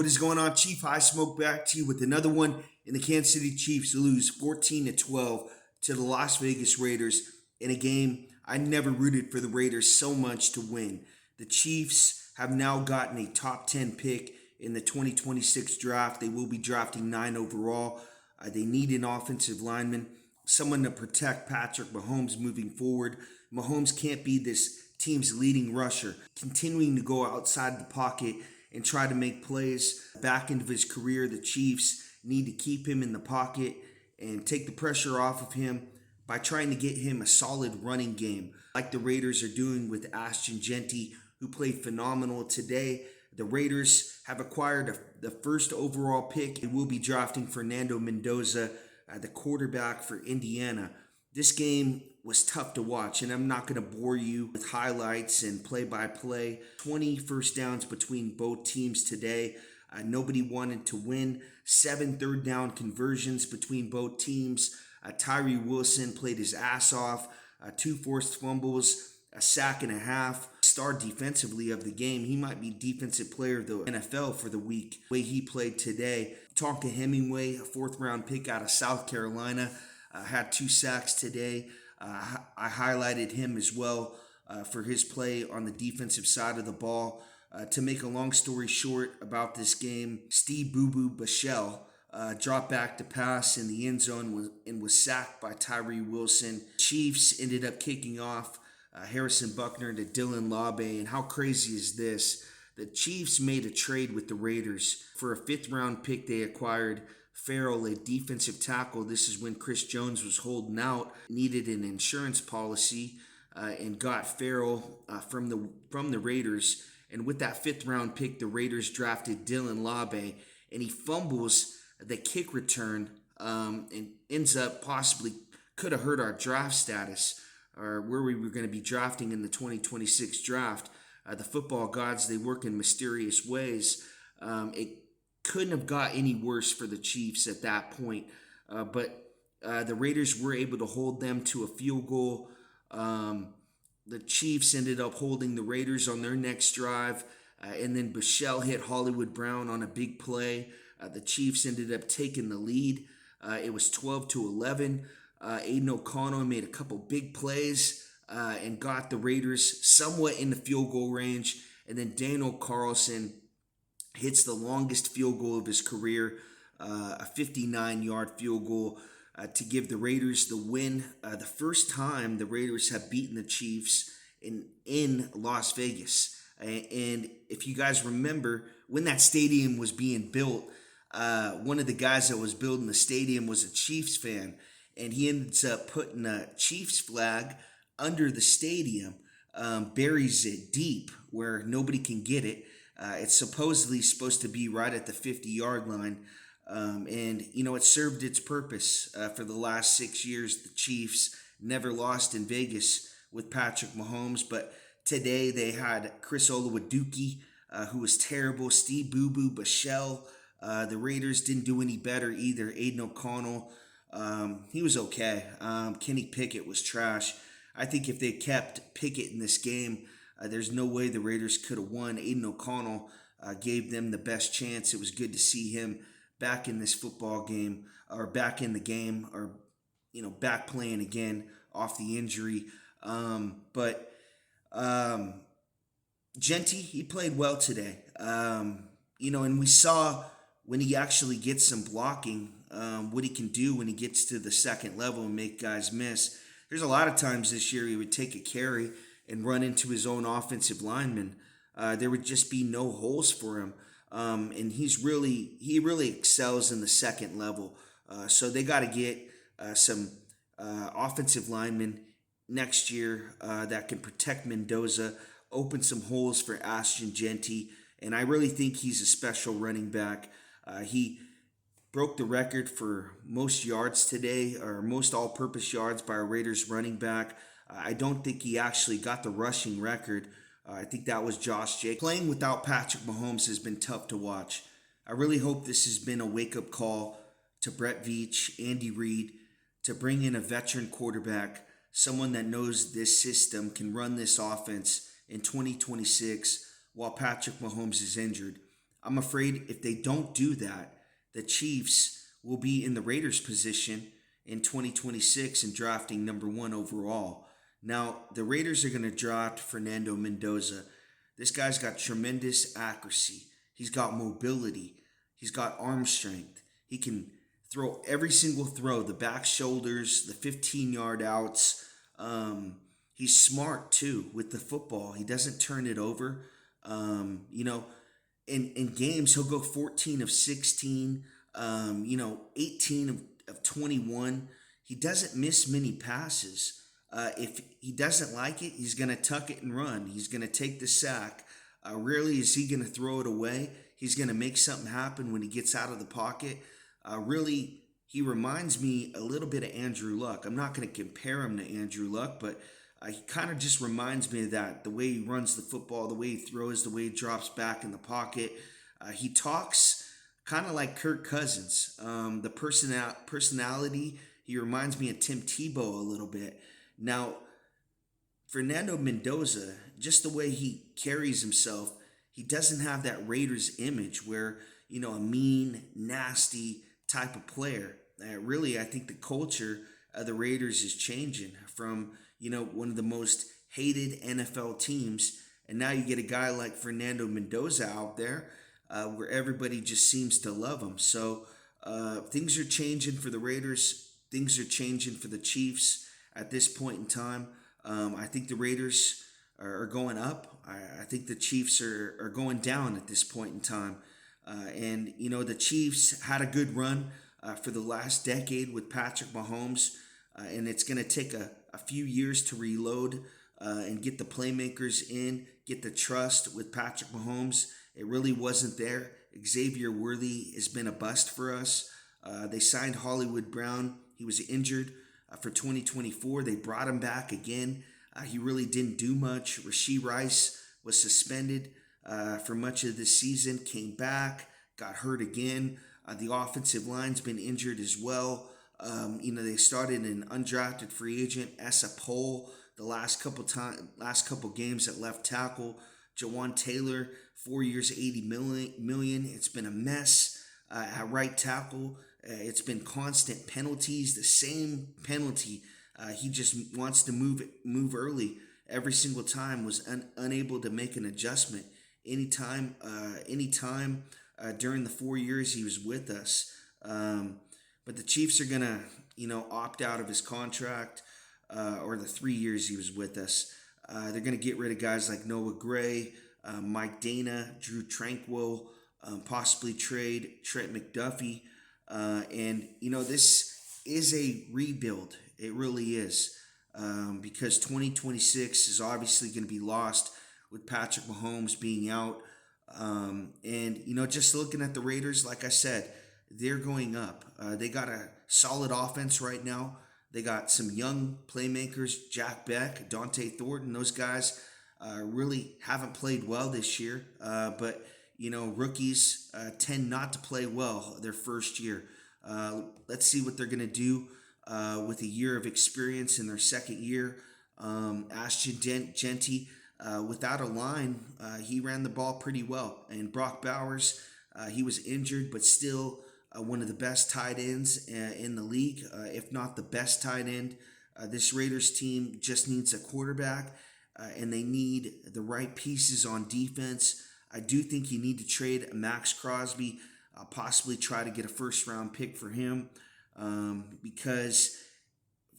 What is going on, Chief? High Smoke back to you with another one. And the Kansas City Chiefs lose 14 to 12 to the Las Vegas Raiders in a game I never rooted for the Raiders so much to win. The Chiefs have now gotten a top 10 pick in the 2026 draft. They will be drafting 9 overall. They need an offensive lineman, someone to protect Patrick Mahomes moving forward. Mahomes can't be this team's leading rusher, continuing to go outside the pocket and try to make plays back into his career. The Chiefs need to keep him in the pocket and take the pressure off of him by trying to get him a solid running game, like the Raiders are doing with Ashton Jeanty, who played phenomenal today. The Raiders have acquired the first overall pick and will be drafting Fernando Mendoza, the quarterback for Indiana. This game was tough to watch, and I'm not going to bore you with highlights and play-by-play. 20 first downs between both teams today. Nobody wanted to win. 7 third down conversions between both teams. Tyree Wilson played his ass off. 2 forced fumbles, a sack and a half. Star defensively of the game. He might be defensive player of the NFL for the week. The way he played today. Tonka Hemingway, a 4th round pick out of South Carolina, had 2 sacks today. I highlighted him as well for his play on the defensive side of the ball. To make a long story short about this game, Steve Boo Boo Bichelle dropped back to pass in the end zone and was sacked by Tyree Wilson. Chiefs ended up kicking off Harrison Buckner to Dylan Labe. And how crazy is this? The Chiefs made a trade with the Raiders for a 5th round pick. They acquired Farrell, a defensive tackle. This is when Chris Jones was holding out, needed an insurance policy, and got Farrell from the Raiders. And with that 5th round pick, the Raiders drafted Dylan Labe, and he fumbles the kick return and ends up possibly could have hurt our draft status or where we were going to be drafting in the 2026 draft. The football gods, they work in mysterious ways. It couldn't have got any worse for the Chiefs at that point, but the Raiders were able to hold them to a field goal. The Chiefs ended up holding the Raiders on their next drive, and then Bichelle hit Hollywood Brown on a big play. The Chiefs ended up taking the lead. It was 12-11. Aiden O'Connell made a couple big plays and got the Raiders somewhat in the field goal range, and then Daniel Carlson hits the longest field goal of his career, a 59-yard field goal to give the Raiders the win. The first time the Raiders have beaten the Chiefs in Las Vegas. And if you guys remember, when that stadium was being built, one of the guys that was building the stadium was a Chiefs fan, and he ends up putting a Chiefs flag under the stadium, buries it deep where nobody can get it. It's supposedly supposed to be right at the 50-yard line. And, it served its purpose. For the last 6 years, the Chiefs never lost in Vegas with Patrick Mahomes. But today they had Chris Oluwaduki, who was terrible. Steve Boo Boo Bichelle. The Raiders didn't do any better either. Aiden O'Connell, he was okay. Kenny Pickett was trash. I think if they kept Pickett in this game, there's no way the Raiders could have won. Aiden O'Connell gave them the best chance. It was good to see him back in this football game, or back in the game, or back playing again off the injury. But Jeanty, he played well today. And we saw when he actually gets some blocking, what he can do when he gets to the second level and make guys miss. There's a lot of times this year he would take a carry and run into his own offensive lineman. There would just be no holes for him. And he really excels in the second level. So they got to get some offensive linemen next year that can protect Mendoza, open some holes for Ashton Jeanty. And I really think he's a special running back. He broke the record for most yards today, or most all-purpose yards by a Raiders running back. I don't think he actually got the rushing record. I think that was Josh Jacobs. Playing without Patrick Mahomes has been tough to watch. I really hope this has been a wake-up call to Brett Veach, Andy Reid, to bring in a veteran quarterback, someone that knows this system, can run this offense in 2026 while Patrick Mahomes is injured. I'm afraid if they don't do that, the Chiefs will be in the Raiders' position in 2026 and drafting number one overall. Now, the Raiders are going to draft Fernando Mendoza. This guy's got tremendous accuracy. He's got mobility. He's got arm strength. He can throw every single throw, the back shoulders, the 15-yard outs. He's smart too with the football. He doesn't turn it over. You know, in games, he'll go 14 of 16, 18 of 21. He doesn't miss many passes. If he doesn't like it, he's going to tuck it and run. He's going to take the sack. Rarely is he going to throw it away. He's going to make something happen when he gets out of the pocket. Really, he reminds me a little bit of Andrew Luck. I'm not going to compare him to Andrew Luck, but he kind of just reminds me of that. The way he runs the football, the way he throws, the way he drops back in the pocket. He talks kind of like Kirk Cousins. The personality, he reminds me of Tim Tebow a little bit. Now, Fernando Mendoza, just the way he carries himself, he doesn't have that Raiders image where, a mean, nasty type of player. Really, I think the culture of the Raiders is changing from, one of the most hated NFL teams. And now you get a guy like Fernando Mendoza out there where everybody just seems to love him. So things are changing for the Raiders. Things are changing for the Chiefs at this point in time. I think the Raiders are going up. I think the Chiefs are going down at this point in time. And the Chiefs had a good run for the last decade with Patrick Mahomes. And it's going to take a few years to reload and get the playmakers in, get the trust with Patrick Mahomes. It really wasn't there. Xavier Worthy has been a bust for us. They signed Hollywood Brown. He was injured for 2024. They brought him back again. He really didn't do much. Rashee Rice was suspended for much of this season, came back, got hurt again. The offensive line's been injured as well. They started an undrafted free agent, Essa Pohl, the last couple games at left tackle. Jawan Taylor, 4 years, $80 million. It's been a mess at right tackle. It's been constant penalties, the same penalty. He just wants to move early every single time. Was unable to make an adjustment anytime during the 4 years he was with us. But the Chiefs are gonna, opt out of his contract, or the 3 years he was with us. They're gonna get rid of guys like Noah Gray, Mike Dana, Drew Tranquill, possibly trade Trent McDuffie. And this is a rebuild. It really is. Because 2026 is obviously going to be lost with Patrick Mahomes being out. Just looking at the Raiders, like I said, they're going up. They got a solid offense right now. They got some young playmakers, Jack Beck, Dante Thornton. Those guys really haven't played well this year. But rookies tend not to play well their first year. Let's see what they're going to do with a year of experience in their second year. Ashton Genty, without a line, he ran the ball pretty well. And Brock Bowers, he was injured, but still one of the best tight ends in the league, if not the best tight end. This Raiders team just needs a quarterback, and they need the right pieces on defense. I do think you need to trade Max Crosby, possibly try to get a first-round pick for him,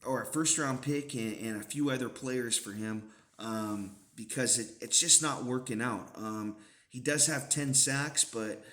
or a first-round pick and a few other players for him, because it's just not working out. He does have 10 sacks, but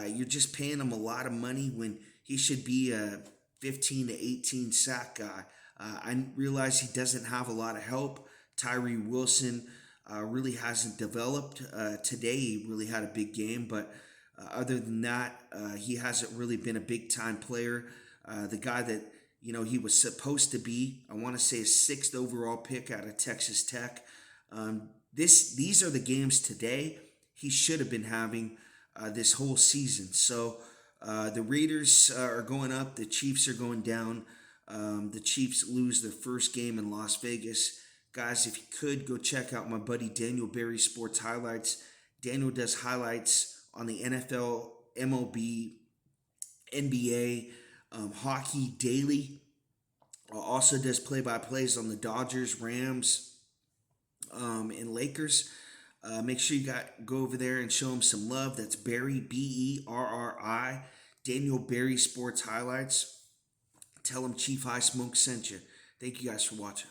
you're just paying him a lot of money when he should be a 15 to 18 sack guy. I realize he doesn't have a lot of help. Tyree Wilson really hasn't developed. Today he really had a big game, but other than that, he hasn't really been a big-time player. The guy that he was supposed to be, I want to say a 6th overall pick out of Texas Tech. These are the games today he should have been having this whole season. So the Raiders are going up. The Chiefs are going down. The Chiefs lose their first game in Las Vegas. Guys, if you could, go check out my buddy Daniel Berry Sports Highlights. Daniel does highlights on the NFL, MLB, NBA, Hockey Daily. Also does play-by-plays on the Dodgers, Rams, and Lakers. Make sure you go over there and show him some love. That's Barry, Berri, Daniel Barry Sports Highlights. Tell him Chief High Smoke sent you. Thank you guys for watching.